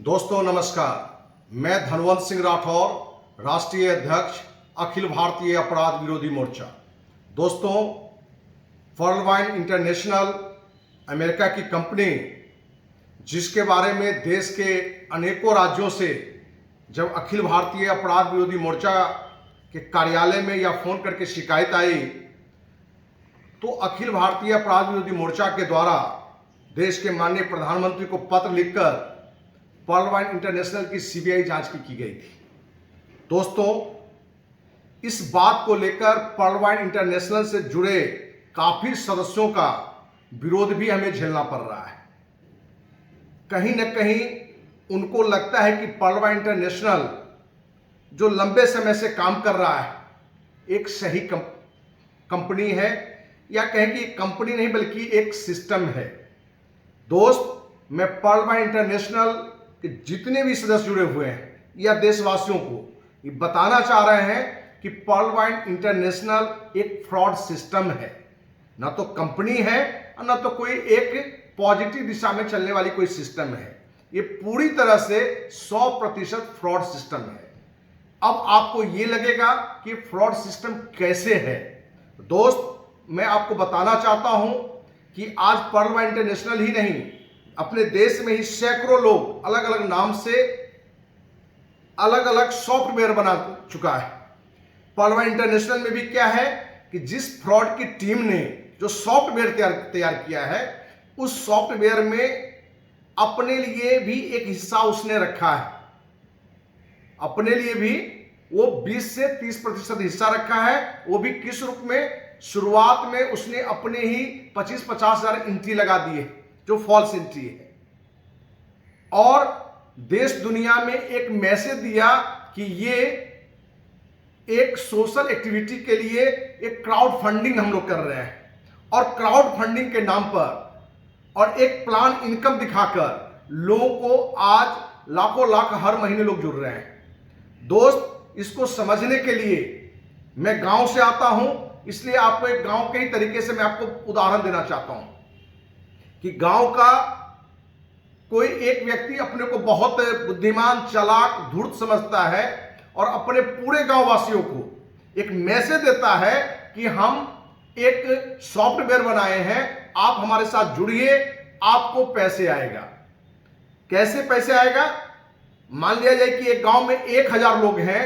दोस्तों नमस्कार। मैं धनवंत सिंह राठौर, राष्ट्रीय अध्यक्ष अखिल भारतीय अपराध विरोधी मोर्चा। दोस्तों, वर्ल्डवाइन इंटरनेशनल अमेरिका की कंपनी, जिसके बारे में देश के अनेकों राज्यों से जब अखिल भारतीय अपराध विरोधी मोर्चा के कार्यालय में या फोन करके शिकायत आई, तो अखिल भारतीय अपराध विरोधी मोर्चा के द्वारा देश के माननीय प्रधानमंत्री को पत्र लिखकर वर्ल्डवाइन इंटरनेशनल की सीबीआई जांच की गई थी। दोस्तों, इस बात को लेकर वर्ल्डवाइन इंटरनेशनल से जुड़े काफी सदस्यों का विरोध भी हमें झेलना पड़ रहा है। कहीं न कहीं उनको लगता है कि वर्ल्डवाइन इंटरनेशनल जो लंबे समय से काम कर रहा है, एक सही कंपनी है, या कहें कि कंपनी नहीं बल्कि एक सिस्टम है। दोस्त, मैं वर्ल्डवाइन इंटरनेशनल कि जितने भी सदस्य जुड़े हुए हैं या देशवासियों को ये बताना चाह रहे हैं कि वर्ल्डवाइन इंटरनेशनल एक फ्रॉड सिस्टम है, ना तो कंपनी है और ना तो कोई एक पॉजिटिव दिशा में चलने वाली कोई सिस्टम है। ये पूरी तरह से 100% फ्रॉड सिस्टम है। अब आपको ये लगेगा कि फ्रॉड सिस्टम कैसे है। दोस्त, मैं आपको बताना चाहता हूं कि आज वर्ल्डवाइन इंटरनेशनल ही नहीं, अपने देश में ही सैकड़ों लोग अलग अलग नाम से अलग अलग सॉफ्टवेयर बना चुका है। वर्ल्डवाइन इंटरनेशनल में भी क्या है कि जिस फ्रॉड की टीम ने जो सॉफ्टवेयर तैयार किया है, उस सॉफ्टवेयर में अपने लिए भी एक हिस्सा उसने रखा है। अपने लिए भी वो 20 से 30% हिस्सा रखा है। वो भी किस रूप में? शुरुआत में उसने अपने ही 25-50 हजार एंट्री लगा दिए जो फॉल्स एंट्री है, और देश दुनिया में एक मैसेज दिया कि ये एक सोशल एक्टिविटी के लिए एक क्राउड फंडिंग हम लोग कर रहे हैं, और क्राउड फंडिंग के नाम पर और एक प्लान इनकम दिखाकर लोगों को आज लाखों लाख हर महीने लोग जुड़ रहे हैं। दोस्त, इसको समझने के लिए मैं गांव से आता हूं, इसलिए आपको एक गांव के ही तरीके से मैं आपको उदाहरण देना चाहता हूं कि गांव का कोई एक व्यक्ति अपने को बहुत बुद्धिमान, चालाक, धूर्त समझता है और अपने पूरे गांव वासियों को एक मैसेज देता है कि हम एक सॉफ्टवेयर बनाए हैं, आप हमारे साथ जुड़िए, आपको पैसे आएगा। कैसे पैसे आएगा? मान लिया जाए कि एक गांव में 1000 लोग हैं,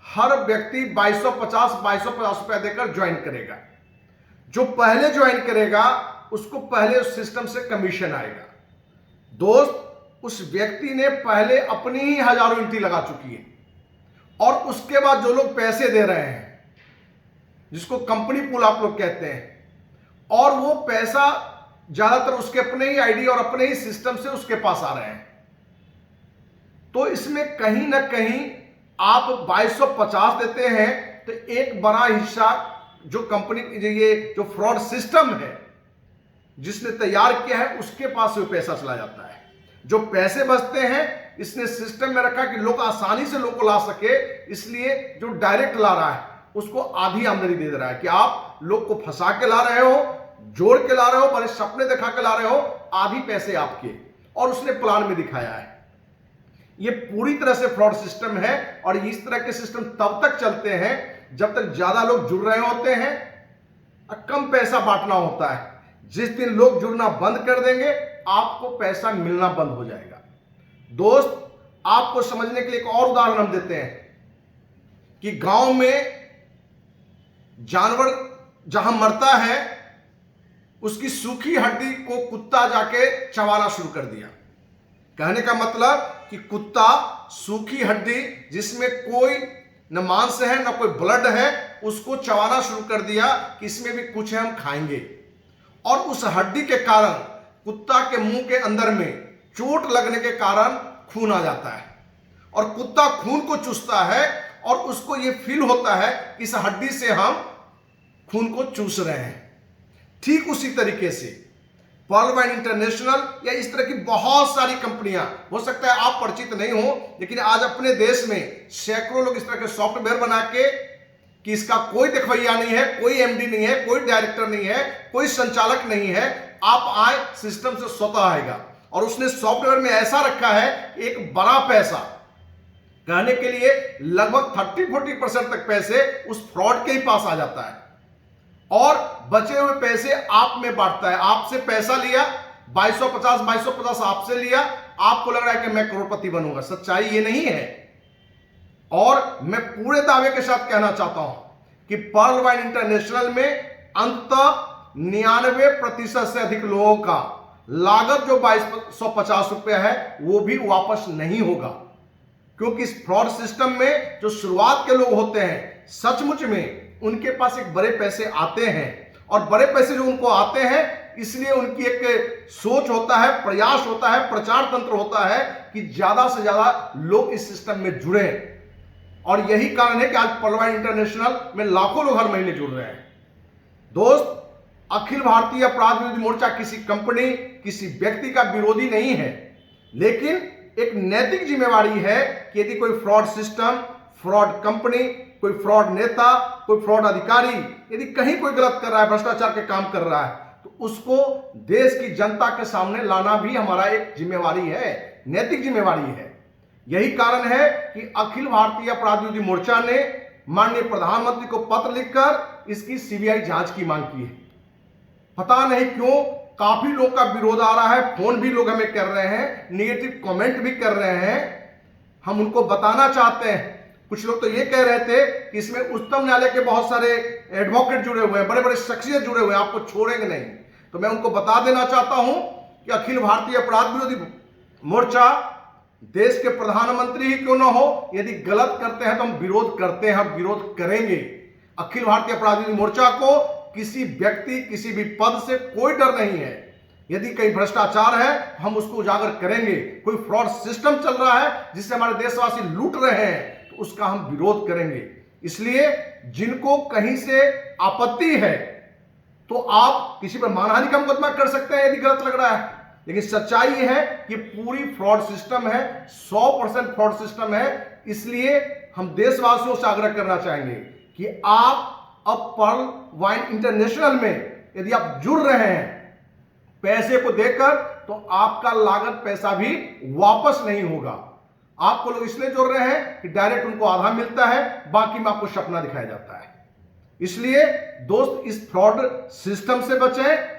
हर व्यक्ति 2250 रुपया देकर ज्वाइन करेगा। जो पहले ज्वाइन करेगा उसको पहले उस सिस्टम से कमीशन आएगा। दोस्त, उस व्यक्ति ने पहले अपनी ही हजारों एंट्री लगा चुकी है, और उसके बाद जो लोग पैसे दे रहे हैं, जिसको कंपनी पूल आप लोग कहते हैं, और वो पैसा ज्यादातर उसके अपने ही आईडी और अपने ही सिस्टम से उसके पास आ रहे हैं। तो इसमें कहीं ना कहीं आप 2250 देते हैं तो एक बड़ा हिस्सा जो कंपनी, ये जो फ्रॉड सिस्टम है जिसने तैयार किया है, उसके पास से वो पैसा चला जाता है। जो पैसे बचते हैं, इसने सिस्टम में रखा कि लोग आसानी से लोग को ला सके, इसलिए जो डायरेक्ट ला रहा है उसको आधी आमदनी दे रहा है कि आप लोग को फंसा के ला रहे हो, जोड़ के ला रहे हो, बड़े सपने दिखा के ला रहे हो, आधी पैसे आपके, और उसने प्लान में दिखाया है। ये पूरी तरह से फ्रॉड सिस्टम है, और इस तरह के सिस्टम तब तक चलते हैं जब तक ज्यादा लोग जुड़ रहे होते हैं और कम पैसा बांटना होता है। जिस दिन लोग जुड़ना बंद कर देंगे, आपको पैसा मिलना बंद हो जाएगा। दोस्त, आपको समझने के लिए एक और उदाहरण हम देते हैं कि गांव में जानवर जहां मरता है, उसकी सूखी हड्डी को कुत्ता जाके चबाना शुरू कर दिया। कहने का मतलब कि कुत्ता सूखी हड्डी जिसमें कोई न मांस है न कोई ब्लड है, उसको चबाना शुरू कर दिया कि इसमें भी कुछ है, हम खाएंगे। और उस हड्डी के कारण कुत्ता के मुंह के अंदर में चोट लगने के कारण खून आ जाता है, और कुत्ता खून को चूसता है, और उसको यह फील होता है कि इस हड्डी से हम खून को चूस रहे हैं। ठीक उसी तरीके से वर्ल्डवाइन इंटरनेशनल या इस तरह की बहुत सारी कंपनियां, हो सकता है आप परिचित नहीं हो, लेकिन आज अपने देश में सैकड़ों लोग इस तरह के सॉफ्टवेयर बना के कि इसका कोई देखभैया नहीं है, कोई एमडी नहीं है, कोई डायरेक्टर नहीं है, कोई संचालक नहीं है, आप आए, सिस्टम से स्वतः आएगा। और उसने सॉफ्टवेयर में ऐसा रखा है कि एक बड़ा पैसा, कहने के लिए लगभग 30-40% तक पैसे उस फ्रॉड के ही पास आ जाता है और बचे हुए पैसे आप में बांटता है। आपसे पैसा लिया 2250 आपसे लिया, आपको लग रहा है कि मैं करोड़पति बनूंगा। सच्चाई ये नहीं है। और मैं पूरे दावे के साथ कहना चाहता हूं कि पर्ल वाइन इंटरनेशनल में अंततः 99% से अधिक लोगों का लागत जो 2250 रुपया है वो भी वापस नहीं होगा, क्योंकि इस फ्रॉड सिस्टम में जो शुरुआत के लोग होते हैं सचमुच में उनके पास एक बड़े पैसे आते हैं और बड़े पैसे जो उनको आते हैं इसलिए उनकी एक सोच होता है, प्रयास होता है, प्रचार तंत्र होता है कि ज्यादा से ज्यादा लोग इस सिस्टम में जुड़े। और यही कारण है कि आज पर्ल वाइन इंटरनेशनल में लाखों लोग हर महीने जुड़ रहे हैं। दोस्त, अखिल भारतीय अपराध विरोधी मोर्चा किसी कंपनी, किसी व्यक्ति का विरोधी नहीं है, लेकिन एक नैतिक जिम्मेवारी है कि यदि कोई फ्रॉड सिस्टम, फ्रॉड कंपनी, कोई फ्रॉड नेता, कोई फ्रॉड अधिकारी यदि कहीं कोई गलत कर रहा है, भ्रष्टाचार के काम कर रहा है, तो उसको देश की जनता के सामने लाना भी हमारा एक जिम्मेवारी है, नैतिक जिम्मेवारी है। यही कारण है कि अखिल भारतीय अपराध विरोधी मोर्चा ने माननीय प्रधानमंत्री को पत्र लिखकर इसकी सीबीआई जांच की मांग की है। पता नहीं क्यों काफी लोग का विरोध आ रहा है, फोन भी लोग हमें कर रहे हैं, नेगेटिव कमेंट भी कर रहे हैं। हम उनको बताना चाहते हैं। कुछ लोग तो ये कह रहे थे कि इसमें उच्चतम न्यायालय के बहुत सारे एडवोकेट जुड़े हुए हैं, बड़े बड़े शख्सियत जुड़े हुए हैं, आपको छोड़ेंगे नहीं। तो मैं उनको बता देना चाहता हूं कि अखिल भारतीय अपराध विरोधी मोर्चा देश के प्रधानमंत्री ही क्यों ना हो, यदि गलत करते हैं तो हम विरोध करते हैं, हम विरोध करेंगे। अखिल भारतीय अपराध विरोधी मोर्चा को किसी व्यक्ति, किसी भी पद से कोई डर नहीं है। यदि कहीं भ्रष्टाचार है हम उसको उजागर करेंगे। कोई फ्रॉड सिस्टम चल रहा है जिससे हमारे देशवासी लूट रहे हैं तो उसका हम विरोध करेंगे। इसलिए जिनको कहीं से आपत्ति है तो आप किसी पर मानहानि का मुकदमा कर सकते हैं यदि गलत लग रहा है, लेकिन सच्चाई ये है कि पूरी फ्रॉड सिस्टम है, 100% फ्रॉड सिस्टम है। इसलिए हम देशवासियों से आग्रह करना चाहेंगे कि आप अब पर्ल वाइन इंटरनेशनल में यदि आप जुड़ रहे हैं पैसे को देकर, तो आपका लागत पैसा भी वापस नहीं होगा। आपको लोग इसलिए जोड़ रहे हैं कि डायरेक्ट उनको आधा मिलता है, बाकी में आपको सपना दिखाया जाता है। इसलिए दोस्त, इस फ्रॉड सिस्टम से बचें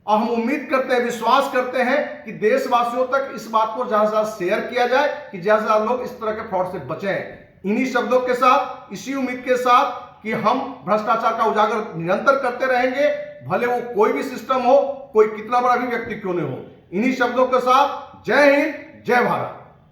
और हम उम्मीद करते हैं, विश्वास करते हैं कि देशवासियों तक इस बात को ज्यादा से ज्यादा शेयर किया जाए कि ज्यादा से ज्यादा लोग इस तरह के फ्रॉड से बचें। इन्हीं शब्दों के साथ, इसी उम्मीद के साथ कि हम भ्रष्टाचार का उजागर निरंतर करते रहेंगे, भले वो कोई भी सिस्टम हो, कोई कितना बड़ा भी व्यक्ति क्यों नहीं हो। इन्हीं शब्दों के साथ जय हिंद, जय भारत।